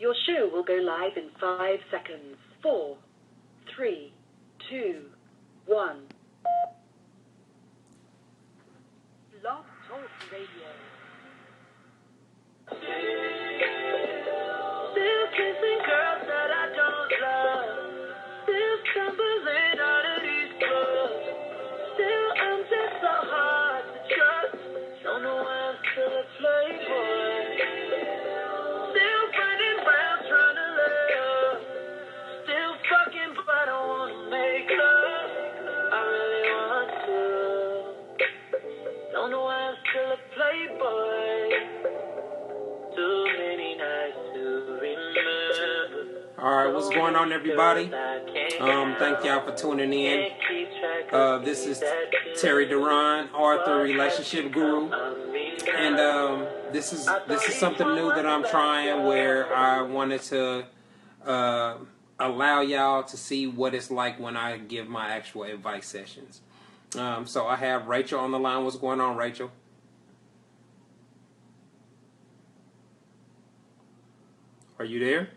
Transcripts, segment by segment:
Your show will go live in 5 seconds. 4, 3, 2, 1. Blog Talk Radio. Still kissing girls that I don't love. Still stumbling out of these clubs. Still I'm just so hard to trust. Don't know why I'm still a playboy. Still running around trying to love. Still fucking but I don't wanna make love. I really want to. Don't know why I'm still a playboy. Too many nights to remember. Alright, what's going on, everybody? Thank y'all for tuning in. This is Terry Duran, author, relationship guru. And this is something new that I'm trying, where I wanted to allow y'all to see what it's like when I give my actual advice sessions. So I have Rachel on the line. What's going on, Rachel? Are you there?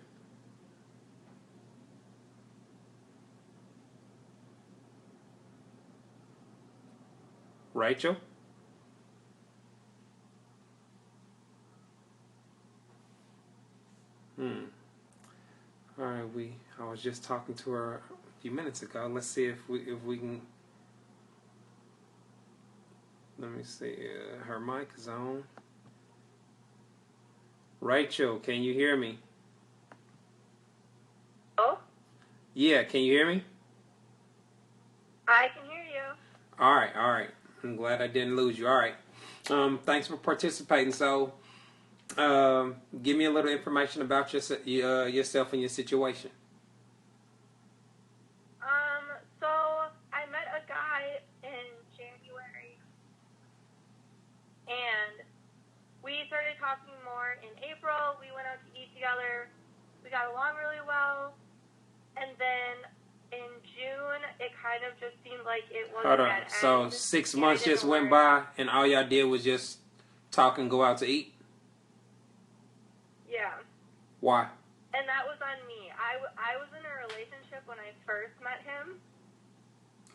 Rachel? All right, I was just talking to her a few minutes ago. Let's see if we can. Let me see. Her mic is on. Rachel, can you hear me? Oh? Yeah, can you hear me? I can hear you. All right. I'm glad I didn't lose you. All right. Thanks for participating. So, give me a little information about yourself and your situation. So I met a guy in January, and we started talking more in April. We went out to eat together. We got along really well, and then in June, it kind of just seemed like it was Hold a on. dead So end. 6 months just went by, and all y'all did was just talk and go out to eat? Yeah. Why? And that was on me. I was in a relationship when I first met him.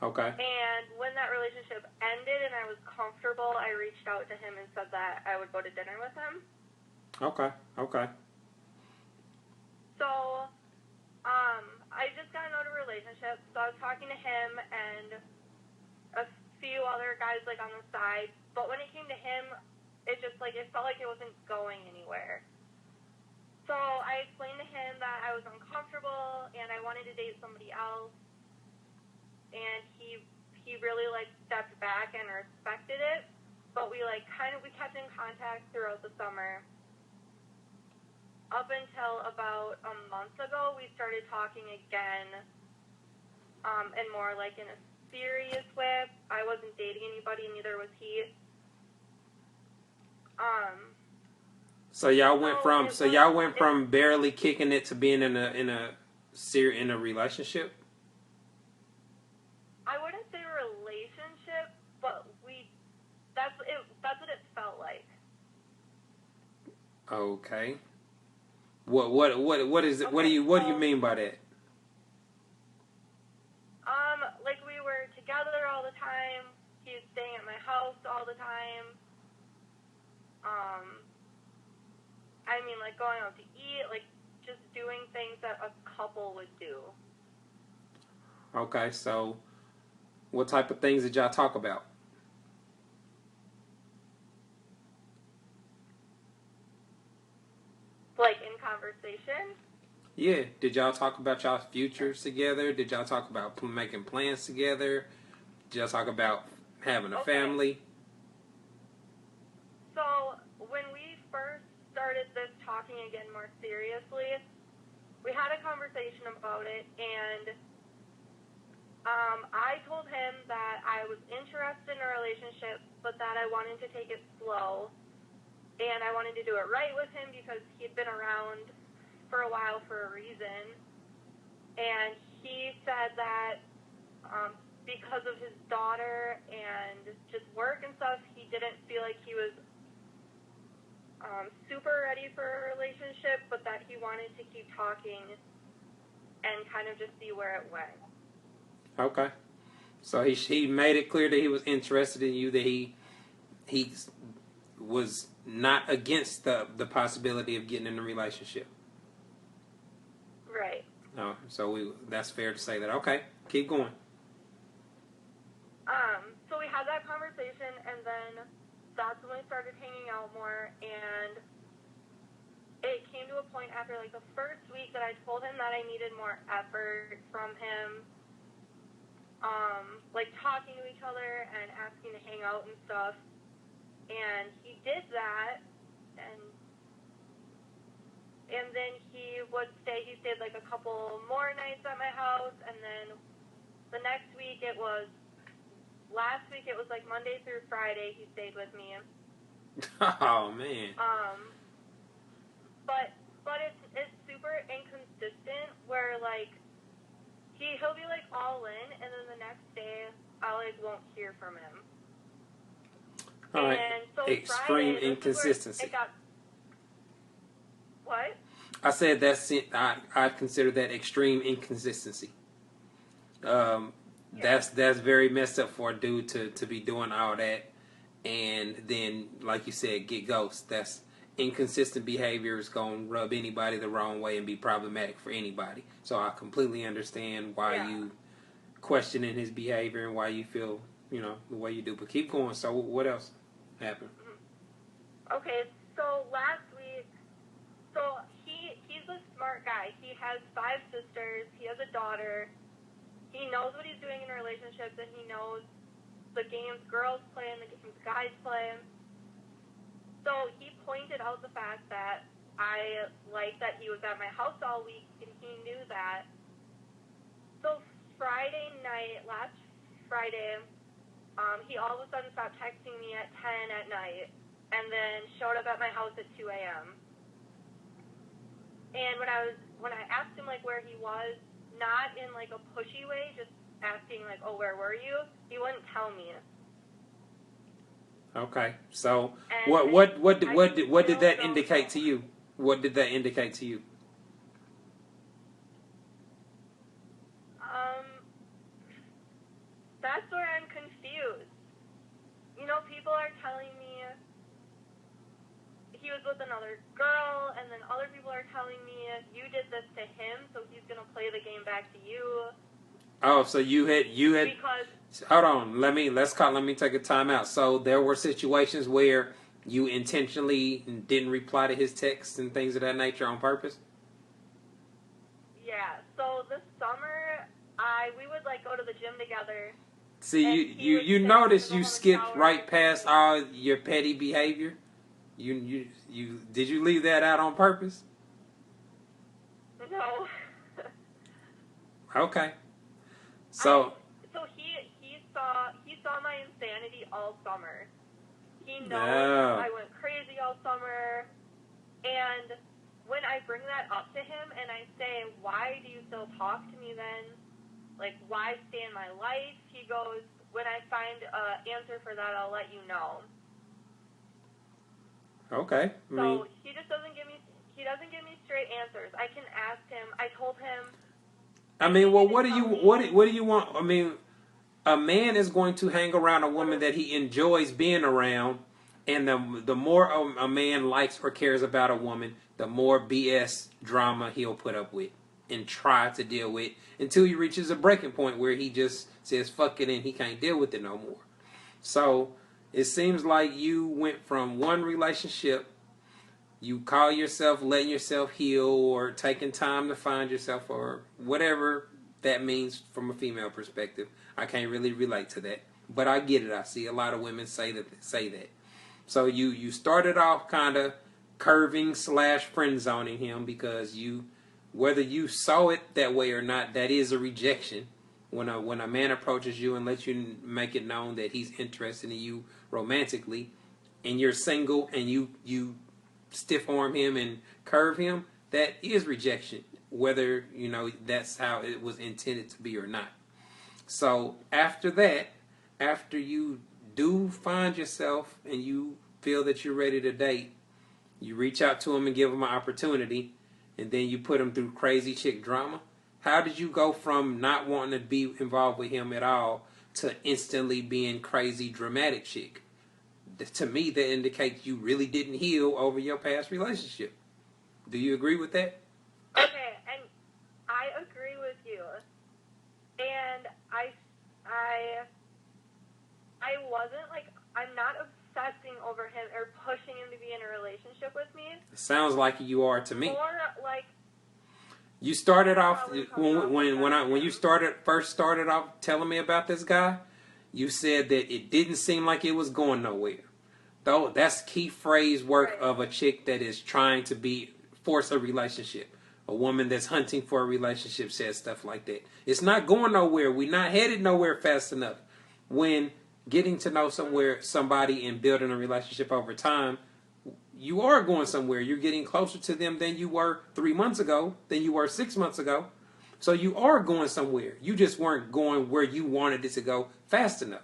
Okay. And when that relationship ended and I was comfortable, I reached out to him and said that I would go to dinner with him. Okay. So, I just got out of a relationship, so I was talking to him and a few other guys, like, on the side. But when it came to him, it just, like, it felt like it wasn't going anywhere. So I explained to him that I was uncomfortable and I wanted to date somebody else. And he really, like, stepped back and respected it. But we, like, we kept in contact throughout the summer. Up until about a month ago, we started talking again, and more, like, in a serious way. I wasn't dating anybody, neither was he. So y'all went from barely kicking it to being in a relationship? I wouldn't say relationship, but that's what it felt like. Okay. What is it? Okay, What do you mean by that? Like, we were together all the time. He was staying at my house all the time. I mean, like, going out to eat, like, just doing things that a couple would do. Okay, so what type of things did y'all talk about? Like, in conversation? Yeah. Did y'all talk about y'all's futures together? Did y'all talk about making plans together? Did y'all talk about having a family? So, when we first started this talking again more seriously, we had a conversation about it, and I told him that I was interested in a relationship, but that I wanted to take it slow, and I wanted to do it right with him because he'd been around for a while for a reason. And he said that because of his daughter and just work and stuff, he didn't feel like he was super ready for a relationship, but that he wanted to keep talking and kind of just see where it went. Okay. So he made it clear that he was interested in you, that he was not against the possibility of getting in a relationship. Right. Oh, so that's fair to say that. Okay, keep going. So we had that conversation, and then that's when we started hanging out more, and it came to a point after, like, the first week that I told him that I needed more effort from him, like, talking to each other and asking to hang out and stuff, and he did that, and then he stayed, like, a couple more nights at my house, and then the next week last week it was like Monday through Friday he stayed with me. Oh man. But it's super inconsistent where like he'll be like all in, and then the next day I like won't hear from him. All right. And so Extreme Friday, inconsistency. What? I said that's it. I consider that extreme inconsistency. That's very messed up for a dude to be doing all that, and then, like you said, get ghosts. That's inconsistent behavior. Is gonna rub anybody the wrong way and be problematic for anybody. So I completely understand why you questioning his behavior and why you feel the way you do. But keep going. So what else happened? Okay, so last week, he's a smart guy. He has 5 sisters. He has a daughter. He knows what he's doing in relationships, and he knows the games girls play and the games guys play. So he pointed out the fact that I liked that he was at my house all week, and he knew that. So Friday night, last Friday, he all of a sudden stopped texting me at 10 at night, and then showed up at my house at 2 a.m. And when I asked him like where he was, not in like a pushy way, just asking like, "Oh, where were you?" He wouldn't tell me. Okay, so And what did that indicate to you? What did that indicate to you? That's where I'm confused. People are telling me he was with another girl, and then other people are telling me you did this to him, so he's gonna play the game back to you. Oh, so you had because. Hold on, let me take a time out. So there were situations where you intentionally didn't reply to his texts and things of that nature on purpose? Yeah, so this summer we would like go to the gym together. See, you notice you skipped right past all your petty behavior. You did you leave that out on purpose? No. Okay. So he saw my insanity all summer. He knows I went crazy all summer, and when I bring that up to him and I say, "Why do you still talk to me then? Like, why stay in my life?" He goes, "When I find an answer for that, I'll let you know." Okay. So he just doesn't give me straight answers. I can ask him. I told him. I mean, well, what do you want? I mean, a man is going to hang around a woman that he enjoys being around, and the more a man likes or cares about a woman, the more BS drama he'll put up with and try to deal with until he reaches a breaking point where he just says fuck it and he can't deal with it no more. So it seems like you went from one relationship, you call yourself letting yourself heal or taking time to find yourself or whatever that means from a female perspective. I can't really relate to that, but I get it. I see a lot of women say that. So you started off kind of curving / friend zoning him because whether you saw it that way or not, that is a rejection. When a man approaches you and lets you make it known that he's interested in you romantically, and you're single and you stiff arm him and curve him, that is rejection, whether that's how it was intended to be or not. So after that, after you do find yourself and you feel that you're ready to date, You reach out to him and give him an opportunity, and then you put him through crazy chick drama. How did you go from not wanting to be involved with him at all to instantly being crazy dramatic chick? To me, that indicates you really didn't heal over your past relationship. Do you agree with that? Okay, and I agree with you. And I wasn't like, I'm not obsessing over him or pushing him to be in a relationship with me. It sounds like you are to me. Or like, you started off when you first started off telling me about this guy. You said that it didn't seem like it was going nowhere. Though that's key phrase work of a chick that is trying to force a relationship. A woman that's hunting for a relationship says stuff like that. It's not going nowhere. We're not headed nowhere fast enough. When getting to know somebody and building a relationship over time, you are going somewhere. You're getting closer to them than you were 3 months ago, than you were 6 months ago. So you are going somewhere. You just weren't going where you wanted it to go fast enough.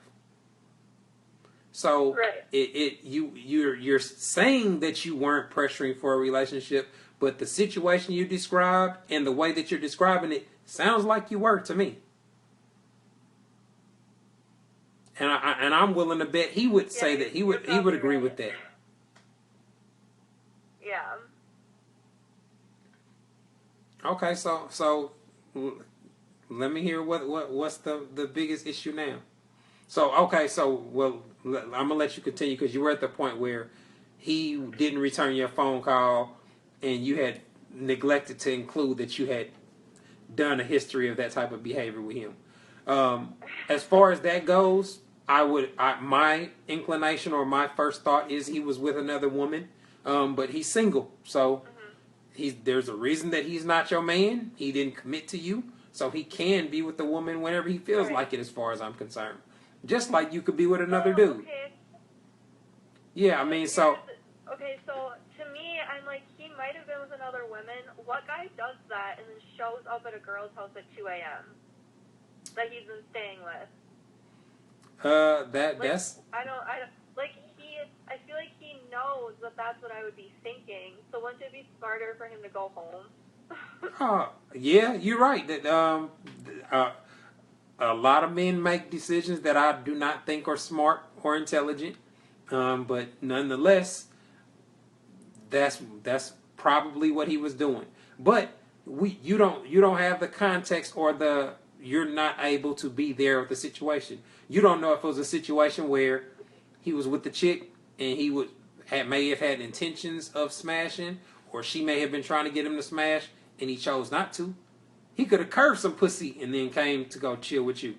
So you're saying that you weren't pressuring for a relationship, but the situation you described and the way that you're describing it sounds like you were to me. And I'm willing to bet he would say that he would agree with that. Yeah. Okay, so let me hear what's the biggest issue now. So I'm gonna let you continue because you were at the point where he didn't return your phone call, and you had neglected to include that you had done a history of that type of behavior with him. As far as that goes, my inclination or my first thought is he was with another woman, but he's single, so there's a reason that he's not your man. He didn't commit to you, so he can be with the woman whenever he feels like it. As far as I'm concerned, just like you could be with another dude. Okay. Yeah, I mean, so. Okay, so to me, I'm like, he might have been with another woman. What guy does that and then shows up at a girl's house at 2 a.m. that he's been staying with? That's. I feel like he knows that that's what I would be thinking. So wouldn't it be smarter for him to go home? Yeah, you're right. That a lot of men make decisions that I do not think are smart or intelligent. But nonetheless, that's probably what he was doing. But you don't have the context or you're not able to be there with the situation. You don't know if it was a situation where he was with the chick and he may have had intentions of smashing, or she may have been trying to get him to smash and he chose not to. He could have curved some pussy and then came to go chill with you.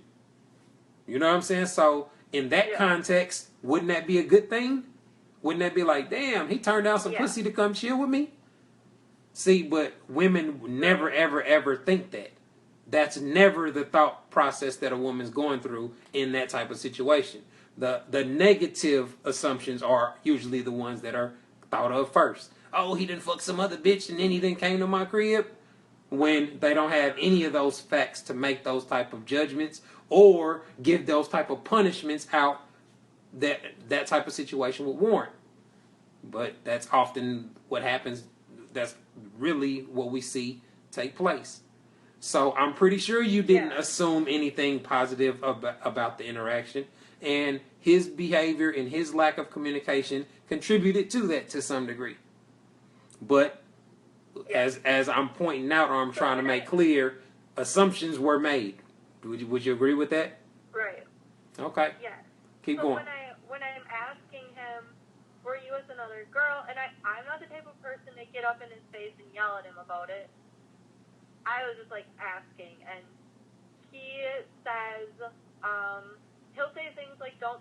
You know what I'm saying? So in that context, wouldn't that be a good thing? Wouldn't that be like, damn, he turned down some pussy to come chill with me? See, but women never, ever, ever think that. That's never the thought process that a woman's going through in that type of situation. The negative assumptions are usually the ones that are thought of first. Oh, he didn't fuck some other bitch and then he didn't came to my crib. When they don't have any of those facts to make those type of judgments or give those type of punishments out that type of situation would warrant. But that's often what happens. That's really what we see take place. So I'm pretty sure you didn't assume anything positive about the interaction. And his behavior and his lack of communication contributed to that to some degree. But as I'm pointing out, or I'm trying to make clear, assumptions were made. Would you agree with that? Right. Okay. Yeah. Keep going. When I'm asking him, were you with another girl? And I'm not the type of person to get up in his face and yell at him about it. I was just like asking, and he says, he'll say things like, don't